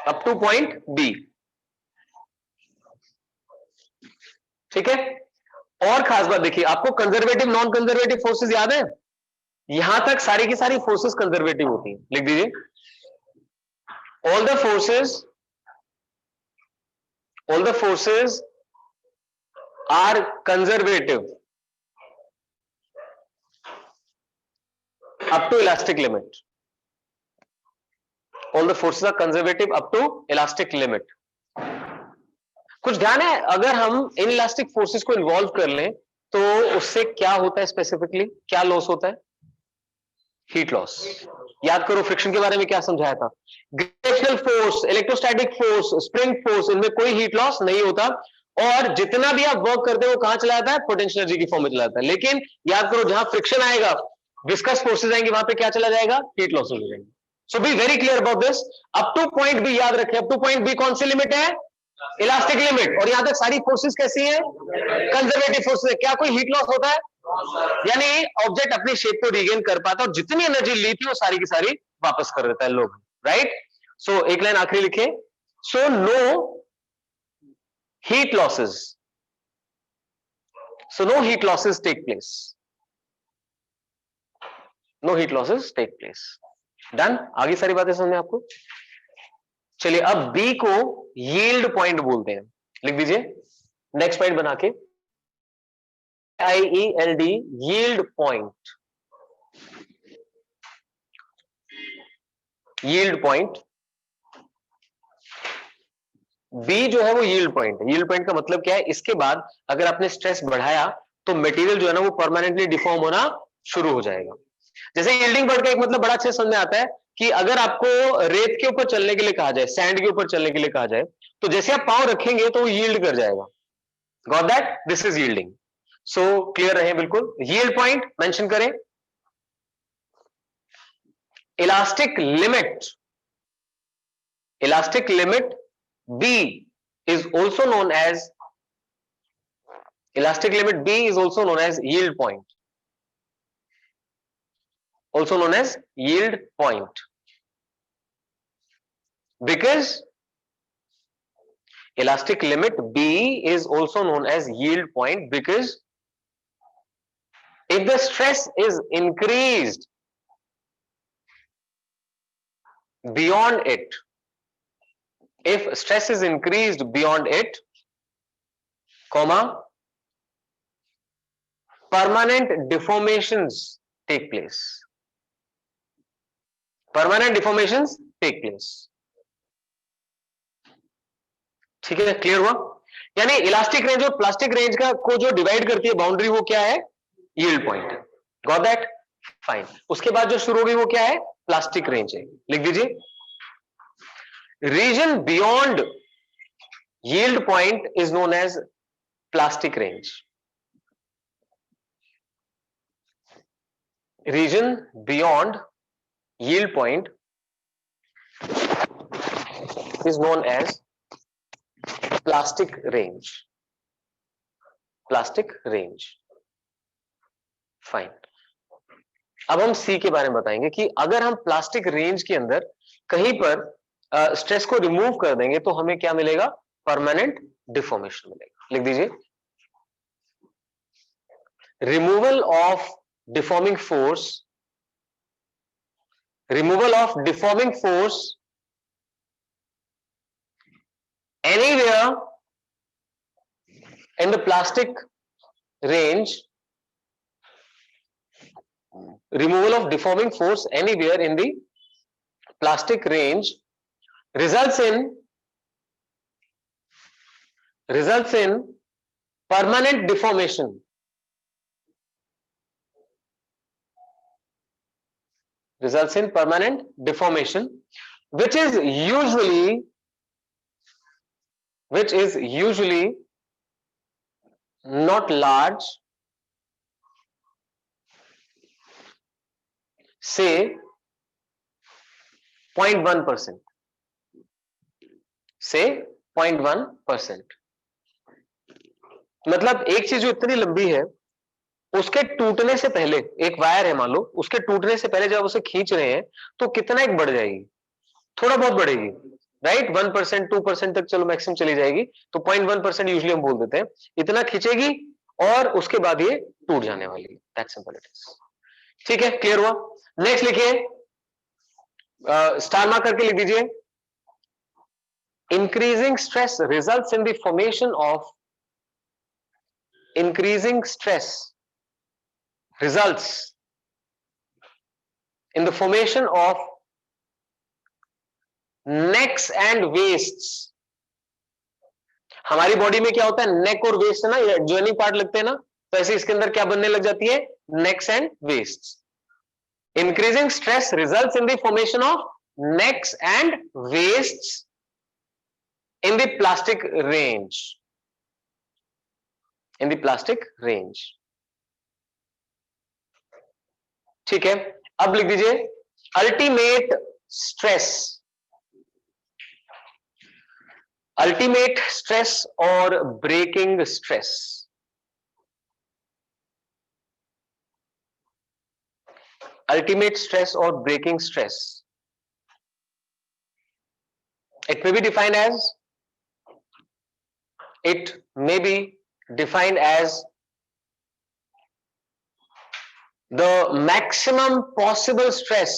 S1: up to point B. ठीक है। और खास बात देखिए, आपको conservative non conservative forces याद है? यहां तक सारी की सारी फोर्सेस कंजर्वेटिव होती हैं, लिख दीजिए। all the forces are conservative up to elastic limit. all the forces are conservative up to elastic limit. कुछ ध्यान है, अगर हम इन इलास्टिक फोर्सेस को इन्वॉल्व कर लें तो उससे क्या होता है, स्पेसिफिकली क्या लॉस होता है? Heat loss. याद करो फ्रिक्शन के बारे में क्या समझाया था। Gravitational force, electrostatic force, spring force, इनमें कोई हीट लॉस नहीं होता, और जितना भी आप वर्क करते हो वो कहां चला जाता है? पोटेंशियल एनर्जी की फॉर्म में चला जाता है। लेकिन याद करो, जहां फ्रिक्शन आएगा, विस्कस फोर्सेज आएंगे, वहां पे क्या चला जाएगा? हीट लॉस हो जाएंगे। So be very clear about this. Up to point B याद रखें, अप टू पॉइंट बी कौन सी लिमिट है? Elastic limit. और यहां तक सारी फोर्सेस कैसी हैं? Conservative forces. क्या कोई हीट लॉस होता है? यानी ऑब्जेक्ट अपनी शेप को रिगेन कर पाता है और जितनी एनर्जी ली थी वो सारी की सारी वापस कर देता है लोग, राइट? सो एक लाइन आखिरी लिखे, so no heat losses, so no heat losses take place, no heat losses take place. Done? आगे सारी बातें समझ में आपको? चलिए अब बी को यील्ड पॉइंट बोलते हैं, लिख दीजिए नेक्स्ट पॉइंट बना के, IELD, yield point. Yield point B जो है वो यील्ड पॉइंट है। यील्ड पॉइंट का मतलब क्या है? इसके बाद अगर आपने स्ट्रेस बढ़ाया तो मटेरियल जो है ना वो परमानेंटली डिफॉर्म होना शुरू हो जाएगा। जैसे यील्डिंग वर्ड का एक मतलब बड़ा अच्छे समझ में आता है कि अगर आपको रेत के ऊपर चलने के लिए कहा जाए, सैंड के ऊपर चलने के लिए कहा जाए, तो जैसे आप पांव रखेंगे तो वो यील्ड कर जाएगा। Got that? This is yielding. So clear रहे बिल्कुल। यील्ड पॉइंट मेंशन करें। Elastic limit, elastic limit B is also known as, elastic limit B is also known as yield point, also known as yield point, because elastic limit B is also known as yield point because if the stress is increased beyond it, if stress is increased beyond it, comma, permanent deformations take place, permanent deformations take place. ठीक है, clear हुआ? यानी elastic range और plastic range का को जो divide करती है बाउंड्री, वो क्या है? यील्ड पॉइंट है। Got that? फाइन। उसके बाद जो शुरू होगी वो क्या है? प्लास्टिक रेंज है। लिख दीजिए, region beyond yield point is known as plastic range. Region beyond yield point is known as plastic range, plastic range. फाइन। अब हम सी के बारे में बताएंगे कि अगर हम प्लास्टिक रेंज के अंदर कहीं पर स्ट्रेस को रिमूव कर देंगे तो हमें क्या मिलेगा? परमानेंट डिफॉर्मेशन मिलेगा। लिख दीजिए, removal of deforming force, removal of deforming force anywhere in the plastic range, removal of deforming force anywhere in the plastic range results in permanent deformation, results in permanent deformation, which is usually not large से 0.1%, से 0.1%। मतलब एक चीज जो इतनी लंबी है, उसके टूटने से पहले, एक वायर है मान लो, उसके टूटने से पहले जब उसे खींच रहे हैं तो कितना एक बढ़ जाएगी, थोड़ा बहुत बढ़ेगी, राइट। 1%, 2% तक चलो मैक्सिमम चली जाएगी, तो 0.1% यूजली हम बोल देते हैं, इतना खींचेगी और उसके बाद ये टूट जाने वाली है। That's simple it is. ठीक है, क्लियर हुआ। नेक्स्ट लिखिए, स्टार मार्क करके लिख दीजिए, increasing stress results in the formation of, increasing stress results in the formation of necks and waists। हमारी बॉडी में क्या होता है, नेक और वेस्ट है ना, ये एडजॉइनिंग पार्ट लगते हैं ना, तो ऐसे इसके अंदर क्या बनने लग जाती है, necks and waists. Increasing stress results in the formation of necks and waists in the plastic range, in the plastic range. ठीक है, अब लिख दीजिए, अल्टीमेट स्ट्रेस, अल्टीमेट स्ट्रेस और ब्रेकिंग स्ट्रेस। अल्टीमेट स्ट्रेस और breaking stress, it may be defined as, it may be defined as the maximum possible stress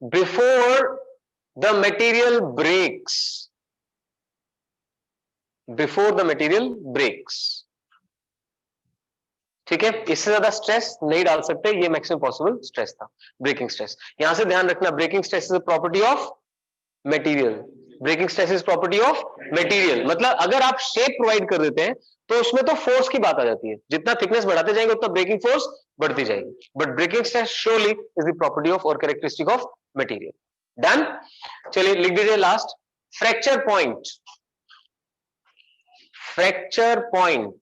S1: before the material breaks, before the material breaks। ठीक है, इससे ज्यादा stress नहीं डाल सकते, ये मैक्सिमम पॉसिबल स्ट्रेस था, ब्रेकिंग स्ट्रेस। यहां से ध्यान रखना, breaking stress is a property of material, breaking stress is property of material. मतलब अगर आप शेप प्रोवाइड कर देते हैं तो उसमें तो फोर्स की बात आ जाती है, जितना थिकनेस बढ़ाते जाएंगे उतना ब्रेकिंग फोर्स बढ़ती जाएगी, but breaking stress surely is the property of और कैरेक्टरिस्टिक ऑफ मटेरियल। डन, चलिए लिख दीजिए last, fracture point, fracture point.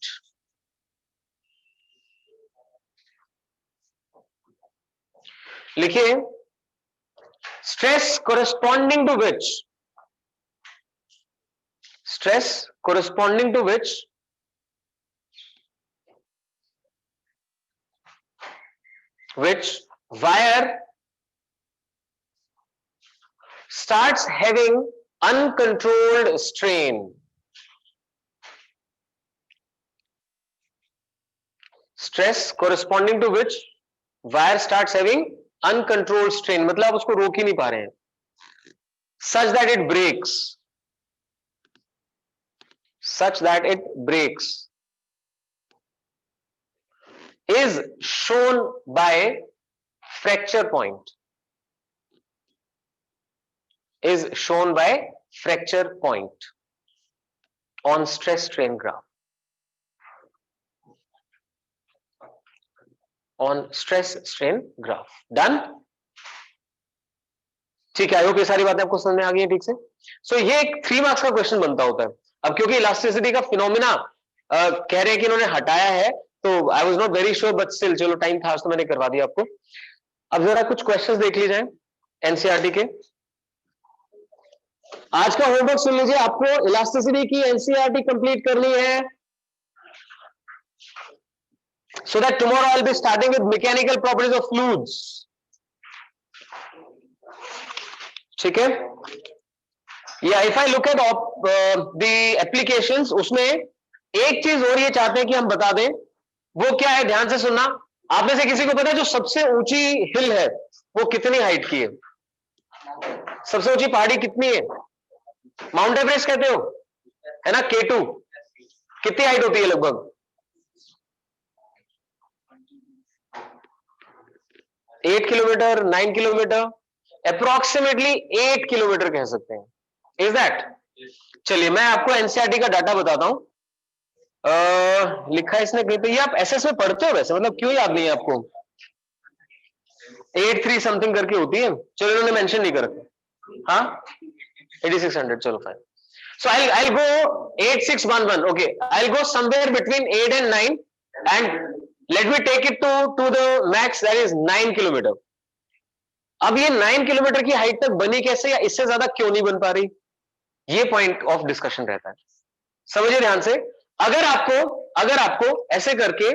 S1: लिखिए, stress corresponding to which, stress corresponding to which wire starts having uncontrolled strain, stress corresponding to which wire starts having uncontrolled strain, मतलब आप उसको रोक ही नहीं पा रहे हैं, such that it breaks, such that it breaks, is shown by fracture point, is shown by fracture point on stress strain graph, on stress strain graph। Done, ठीक है, आई होप ये सारी बातें आपको समझ में आ गई है ठीक से। सो ये एक 3 मार्क्स का क्वेश्चन बनता होता है। अब क्योंकि इलास्टिसिटी का फिनोमिना कह रहे हैं कि इन्होंने हटाया है, तो I was not very sure, but still चलो टाइम था तो मैंने करवा दिया आपको। अब जरा कुछ क्वेश्चंस देख ली जाए एनसीईआरटी के। आज का होमवर्क सुन लीजिए, आपको इलास्टिसिटी की एनसीईआरटी कंप्लीट करनी है, so that tomorrow I'll be starting with mechanical properties of fluids। ठीक है, या if I look at the applications, उसमें एक चीज और ये चाहते हैं कि हम बता दें, वो क्या है, ध्यान से सुनना। आप में से किसी को पता है जो सबसे ऊंची हिल है वो कितनी हाइट की है? सबसे ऊंची पहाड़ी कितनी है? माउंट एवरेस्ट कहते हो, है ना, K2। कितनी हाइट होती है लगभग? 8 किलोमीटर, 9 किलोमीटर, अप्रोक्सीमेटली 8 किलोमीटर कह सकते हैं। Is that? चलिए मैं आपको एनसीईआरटी का डाटा बताता हूं। लिखा है इसने कहीं पे, ये आप एसएस में पढ़ते हो वैसे, मतलब क्यों याद नहीं है आपको? 83 समथिंग करके होती है, चलो इन्होंने मेंशन नहीं कर रखा। हाँ 8600, चलो fine. So I'll go 8, 6, 1, 1. Okay, I'll go somewhere between 8 and 9, and let me take it to the max, that is 9 kilometre. अब ये 9 किलोमीटर की हाइट तक बनी कैसे, या इससे ज्यादा क्यों नहीं बन पा रही, ये पॉइंट ऑफ डिस्कशन रहता है. समझिए ध्यान से. अगर आपको ऐसे करके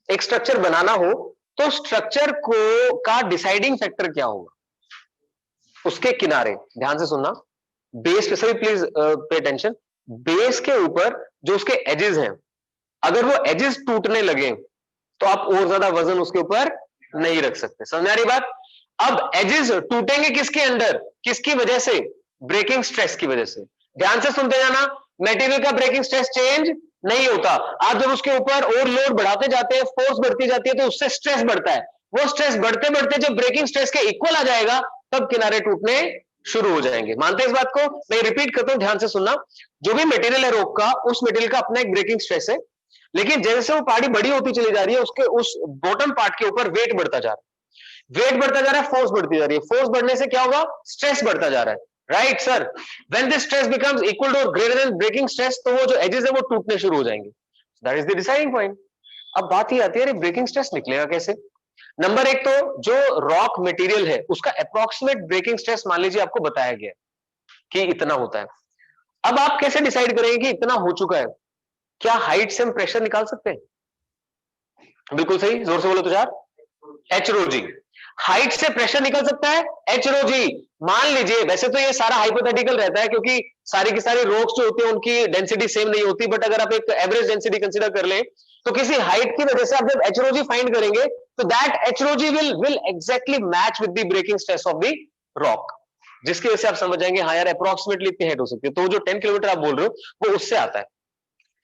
S1: एक स्ट्रक्चर बनाना हो, तो स्ट्रक्चर को का डिसाइडिंग फैक्टर क्या होगा, उसके किनारे. ध्यान से सुनना. बेस पे सभी प्लीज पे अटेंशन. बेस के ऊपर जो उसके एजेस हैं, अगर वो एजेस टूटने लगे तो आप और ज्यादा वजन उसके ऊपर नहीं रख सकते. समझ आ रही बात. अब एजेस टूटेंगे किसके अंडर, किसकी वजह से, ब्रेकिंग स्ट्रेस की वजह से. ध्यान से सुनते जाना. मटेरियल का ब्रेकिंग स्ट्रेस चेंज नहीं होता. आप जब उसके ऊपर और लोड बढ़ाते जाते हैं, फोर्स बढ़ती जाती है, तो उससे स्ट्रेस बढ़ता है. वो स्ट्रेस बढ़ते बढ़ते जब ब्रेकिंग स्ट्रेस के इक्वल आ जाएगा, तब किनारे टूटने शुरू हो जाएंगे. मानते हैं इस बात को. मैं रिपीट करता हूं, ध्यान से सुनना. जो भी मटेरियल है रोक का, उस मटेरियल का अपना एक ब्रेकिंग स्ट्रेस है, लेकिन जैसे वो पहाड़ी बड़ी होती चली जा रही है, उसके उस बॉटम पार्ट के ऊपर वेट बढ़ता जा रहा है, वेट बढ़ता जा रहा है, फोर्स बढ़ती जा रही है. फोर्स बढ़ने से क्या होगा, स्ट्रेस बढ़ता जा रहा है. Right sir. When this stress becomes equal to और ग्रेटर देन ब्रेकिंग स्ट्रेस, तो वो जो एजेस है वो टूटने शुरू हो जाएंगे. That is the deciding point. अब बात ही आती है, ब्रेकिंग स्ट्रेस निकलेगा कैसे. नंबर एक, तो जो रॉक मटेरियल है उसका अप्रोक्सीमेट ब्रेकिंग स्ट्रेस मान लीजिए आपको बताया गया कि इतना होता है. अब आप कैसे डिसाइड करेंगे कि इतना हो चुका है. क्या हाइट से हम प्रेशर निकाल सकते हैं. बिल्कुल सही, जोर से बोलो तो यार. एचरोजी. हाइट से प्रेशर निकल सकता है, एचरोजी. मान लीजिए, वैसे तो ये सारा हाइपोथेटिकल रहता है, क्योंकि सारी की सारी रॉक्स जो होती है उनकी डेंसिटी सेम नहीं होती, बट अगर आप एक एवरेज डेंसिटी कंसीडर कर लें, तो किसी हाइट की वजह से आप जब एचरोजी फाइंड करेंगे, तो दैट एचरोजी will exactly match with the breaking stress of the rock, जिसकी वजह से आप समझ जाएंगे हाँ यार अप्रोक्सीमेटली इतनी हाइट हो सकती है. तो जो 10 किलोमीटर आप बोल रहे हो वो उससे आता है.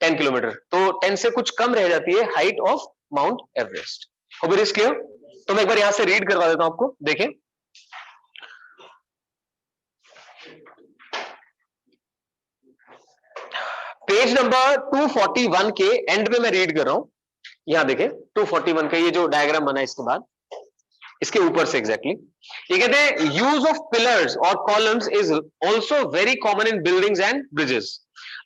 S1: 10 किलोमीटर, तो 10 से कुछ कम रह जाती है height of mount Everest. Hope it is clear. तो मैं एक बार यहां से रीड करवा देता हूं आपको. देखें, पेज नंबर 241 के एंड पे मैं रीड कर रहा हूं. यहां देखें 241 का ये जो डायग्राम बना है, इसके बाद इसके ऊपर से एग्जैक्टली ये कहते हैं, यूज ऑफ पिलर्स और columns is also very common in buildings and bridges.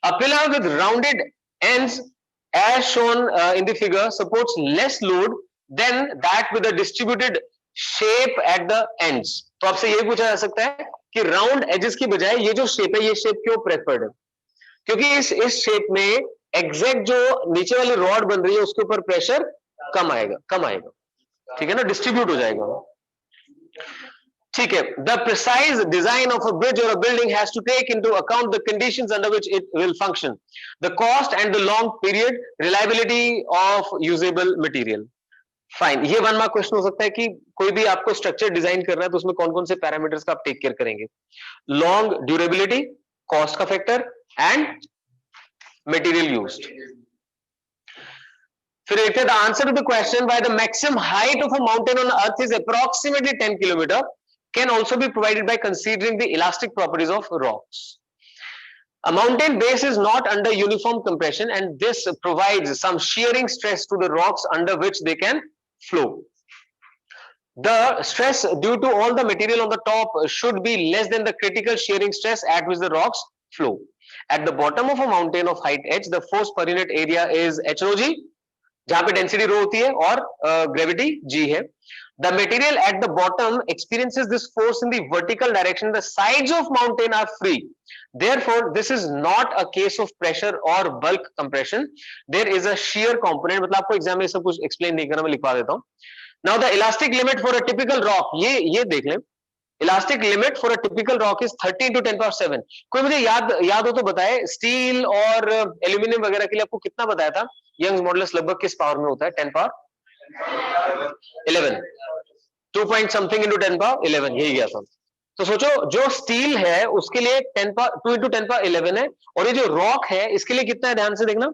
S1: A pillar with rounded ends as shown in the figure supports less load than that with a distributed shape at the ends. तो आपसे ये पूछा जा सकता है कि round edges की बजाय ये जो शेप है, ये शेप क्यों प्रेफर्ड है. क्योंकि इस शेप में एग्जैक्ट जो नीचे वाली रॉड बन रही है उसके ऊपर प्रेशर कम आएगा. ठीक है ना, डिस्ट्रीब्यूट हो जाएगा. ठीक है. The precise design of a bridge और a building has to take into account the conditions under which it will function, the cost and the long period, reliability of usable material. Fine. ये 1 mark question हो सकता है कि कोई भी आपको structure design करना है तो उसमें कौन कौन से पैरामीटर्स का आप टेक केयर करेंगे. लॉन्ग ड्यूरेबिलिटी, कॉस्ट का फैक्टर एंड मटेरियल यूज्ड. फिर देखते हैं, the answer to the question why the maximum height of a mountain on earth is approximately 10 kilometre can also be provided by considering the elastic properties of rocks. A mountain base is not under uniform compression, and this provides some shearing stress to the rocks under which they can flow. The stress due to all the material on the top should be less than the critical shearing stress at which the rocks flow. At the bottom of a mountain of height h, the force per unit area is HROG, जहां पे density rho होती है और gravity g है. The material at the bottom experiences this force in the vertical direction. The sides of mountain are free. Therefore, this is not a case of pressure or bulk compression. There is a shear component. मतलब आपको exam में सब कुछ explain नहीं करना, मैं लिखवा देता हूँ. Now the elastic limit for a typical rock, ये देख लें. Elastic limit for a typical rock is 30 into 10 power 7. कोई मुझे याद हो तो बताए, स्टील और एल्यूमिनियम वगैरह के लिए आपको कितना बताया था. यंग्स मॉडुलस लगभग किस पावर में होता है. 10 power 11. 2 point something into 10 power 11, यही गया था. तो सोचो, जो स्टील है उसके लिए 2 into 10 power 11 है, और ये जो रॉक है इसके लिए कितना है, ध्यान से देखना,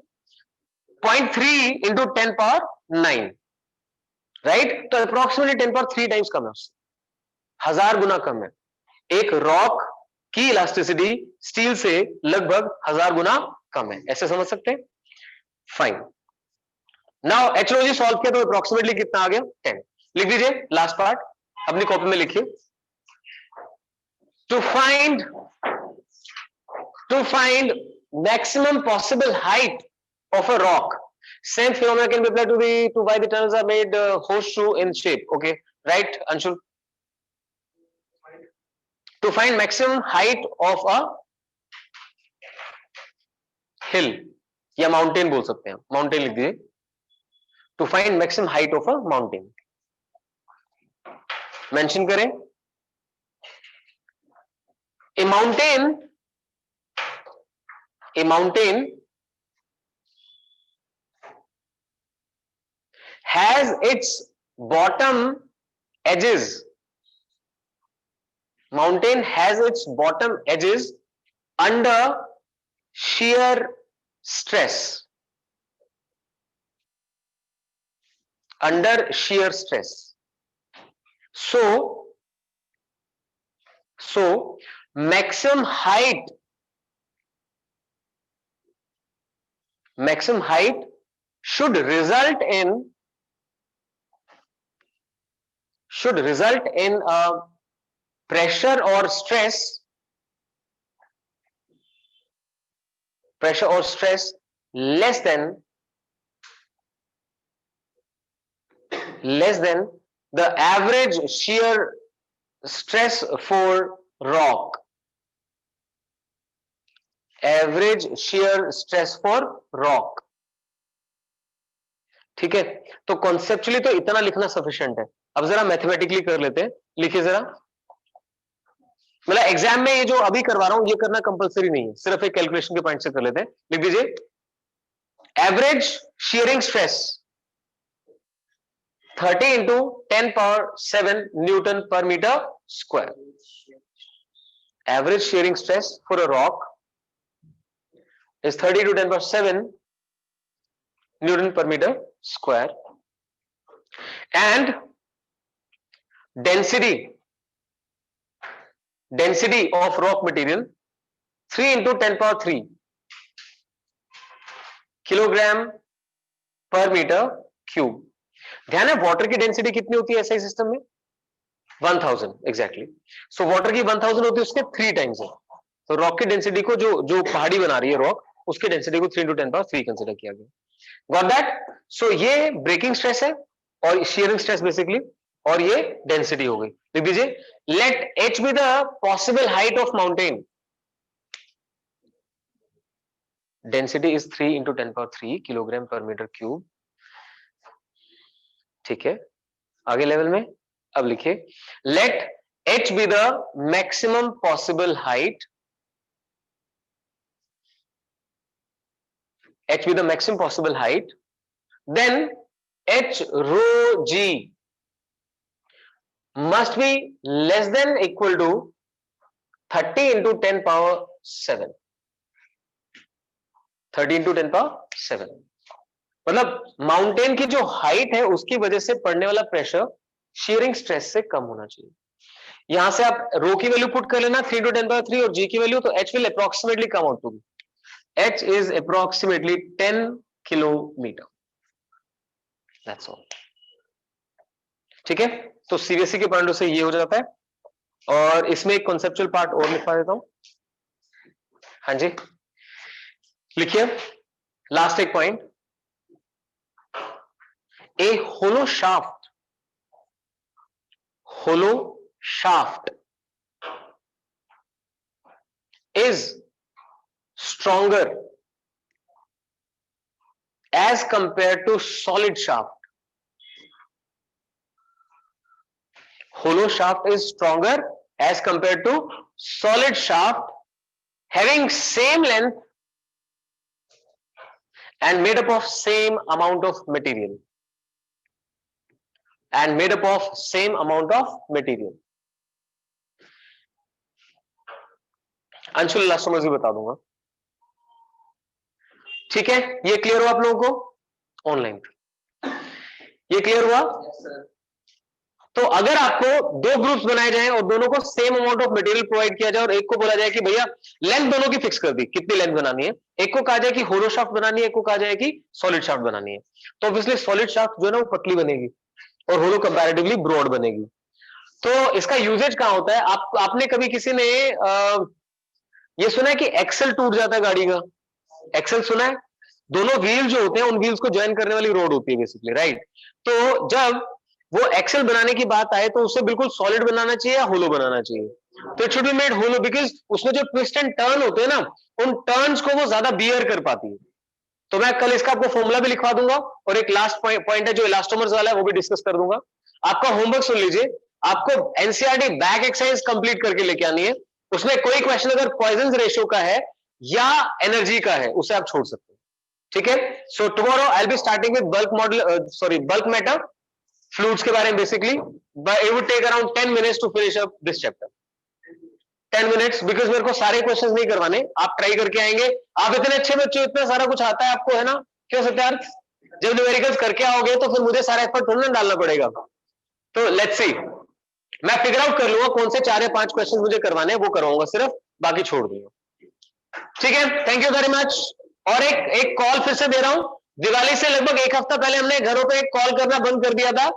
S1: 0.3 into 10 power 9. राइट. तो अप्रोक्सीमेटली 10 power 3 टाइम्स कम है उससे, 1000 गुना कम है. एक रॉक की इलास्टिसिटी स्टील से लगभग 1000 गुना कम है. ऐसे समझ सकते हैं. फाइन. नाउ एचओजी सॉल्व किया तो अप्रोक्सीमेटली कितना आ गया, 10. लिख दीजिए लास्ट पार्ट, अपनी कॉपी में लिखिए. To find To find maximum possible height of a rock, same phenomena can be applied to why the tunnels are made horseshoe in shape. Okay, right, Anshul? To find maximum height of a hill या mountain बोल सकते हैं, mountain लिख दीजिए. To find maximum height of a mountain, mention करें. A mountain has its bottom edges. Mountain has its bottom edges under shear stress. Under shear stress. So maximum height should result in a pressure or stress less than the average shear stress for rock. Average shear stress for rock. ठीक है, तो conceptually तो इतना लिखना sufficient है. अब जरा mathematically कर लेते हैं. लिखिए जरा. मतलब एग्जाम में ये जो अभी करवा रहा हूं ये करना कंपलसरी नहीं है, सिर्फ एक कैलकुलेशन के पॉइंट से कर लेते हैं. लिख दीजिए average shearing stress 30 into 10 power 7 Newton per meter square. Average shearing stress for a rock is 30 to 10 power 7 Newton per meter square, and density of rock material 3 into 10 power 3 kilogram per metre cube. ध्यान है water की density कितनी होती है SI system में? 1000 exactly. So water की 1000 होती है, उसके 3 टाइम्स है. तो रॉक की डेंसिटी को जो पहाड़ी बना रही है रॉक, उसकी डेंसिटी को 3 into 10 power 3 कंसीडर किया गया. Got that? सो ये ब्रेकिंग स्ट्रेस है और शियरिंग स्ट्रेस बेसिकली, और ये डेंसिटी हो गई. लिख दीजिए let h be the possible height of mountain. Density is 3 into 10 power 3 kilogram per metre cube. ठीक है, आगे लेवल में अब लिखिए let h be the maximum possible height. h be the maximum possible height, then h rho g must be less than equal to 30 into 10 power 7. 30 into 10 power 7. मतलब mountain की जो height है उसकी वजह से पड़ने वाला प्रेशर शियरिंग स्ट्रेस से कम होना चाहिए. यहां से आप रो की वैल्यू पुट कर लेना 3 into 10 power 3 और g की वैल्यू, तो h will approximately come out to be, h is approximately 10 kilometer. That's all. ठीक है, तो सीबीएसई के पॉइंट से ये हो जाता है. और इसमें एक कॉन्सेप्चुअल पार्ट और लिखवा देता हूं. हाँ जी, लिखिए लास्ट एक point. A hollow shaft is stronger as compared to solid shaft. Hollow shaft is stronger as compared to solid shaft having same length and made up of same amount of material. Anshul last समझ भी बता दूंगा. ठीक है, ये clear हुआ आप लोगों को? ऑनलाइन ये क्लियर हुआ? तो अगर आपको 2 ग्रुप्स बनाए जाएं और दोनों को same amount of material provide किया जाए और एक को बोला जाए कि भैया लेंथ दोनों की फिक्स कर दी, कितनी लेंथ बनानी है, एक को कहा जाए कि होलो शाफ्ट बनानी है, एक को कहा जाए कि सॉलिड शाफ्ट बनानी है, तो ऑब्वियसली सॉलिड शाफ्ट जो है ना वो पतली बनेगी और होलो कंपैरेटिवली ब्रॉड बनेगी. तो इसका यूजेज कहां होता है? आपने कभी किसी ने ये सुना है कि एक्सल टूट जाता है गाड़ी का, एक्सल सुना है? दोनों व्हील जो होते हैं उन व्हील्स को ज्वाइन करने वाली रोड होती है बेसिकली, राइट? तो जब वो एक्सल बनाने की बात आए तो उसे बिल्कुल सॉलिड बनाना चाहिए या होलो बनाना चाहिए? तो it should be made hollow, because उसमें जो ट्विस्ट एंड टर्न होते हैं ना, उन टर्न्स को वो ज्यादा बियर कर पाती है। तो मैं कल इसका आपको फॉर्मूला भी लिखवा दूंगा, और एक लास्ट पॉइंट है जो इलास्टोमर्स वाला है वो भी डिस्कस कर दूंगा। आपका होमवर्क सुन लीजिए, आपको एनसीईआरटी बैक एक्सरसाइज कंप्लीट करके लेके आनी है। उसमें कोई क्वेश्चन अगर पॉइजन रेशियो का है या एनर्जी का है उसे आप छोड़ सकते हैं, ठीक है? So tomorrow I will be starting with bulk model, sorry bulk matter fluids के बारे में basically, but it would take around 10 minutes to finish up this chapter. 10 minutes, because मेरे को सारे क्वेश्चंस नहीं करवाने, आप ट्राई करके आएंगे। आप इतने अच्छे बच्चे, इतना सारा कुछ आता है आपको, है ना? क्यों सत्यार्थ? जब न्यूमेरिकल्स करके आओगे तो फिर मुझे सारा एफर्ट थोड़ा ना डालना पड़ेगा। तो लेट्स सी, मैं फिगर आउट कर लूंगा कौन से 4 या 5 क्वेश्चन मुझे करवाने हैं, वो करवाऊंगा सिर्फ, बाकी छोड़ दूंगा, ठीक है? Thank you very much. और एक कॉल फिर से दे रहा हूं, दिवाली से लगभग एक हफ्ता पहले हमने घरों पे कॉल करना बंद कर दिया था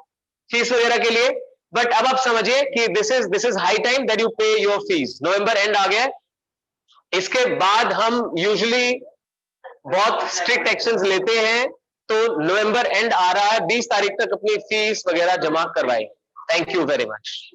S1: फीस वगैरह के लिए, बट अब आप समझिए कि this is high time that you पे योर फीस। नवंबर एंड आ गया, इसके बाद हम यूजुअली बहुत स्ट्रिक्ट एक्शंस लेते हैं, तो नवंबर एंड आ रहा है, 20 तारीख तक अपनी फीस वगैरह जमा करवाएं। Thank you very much.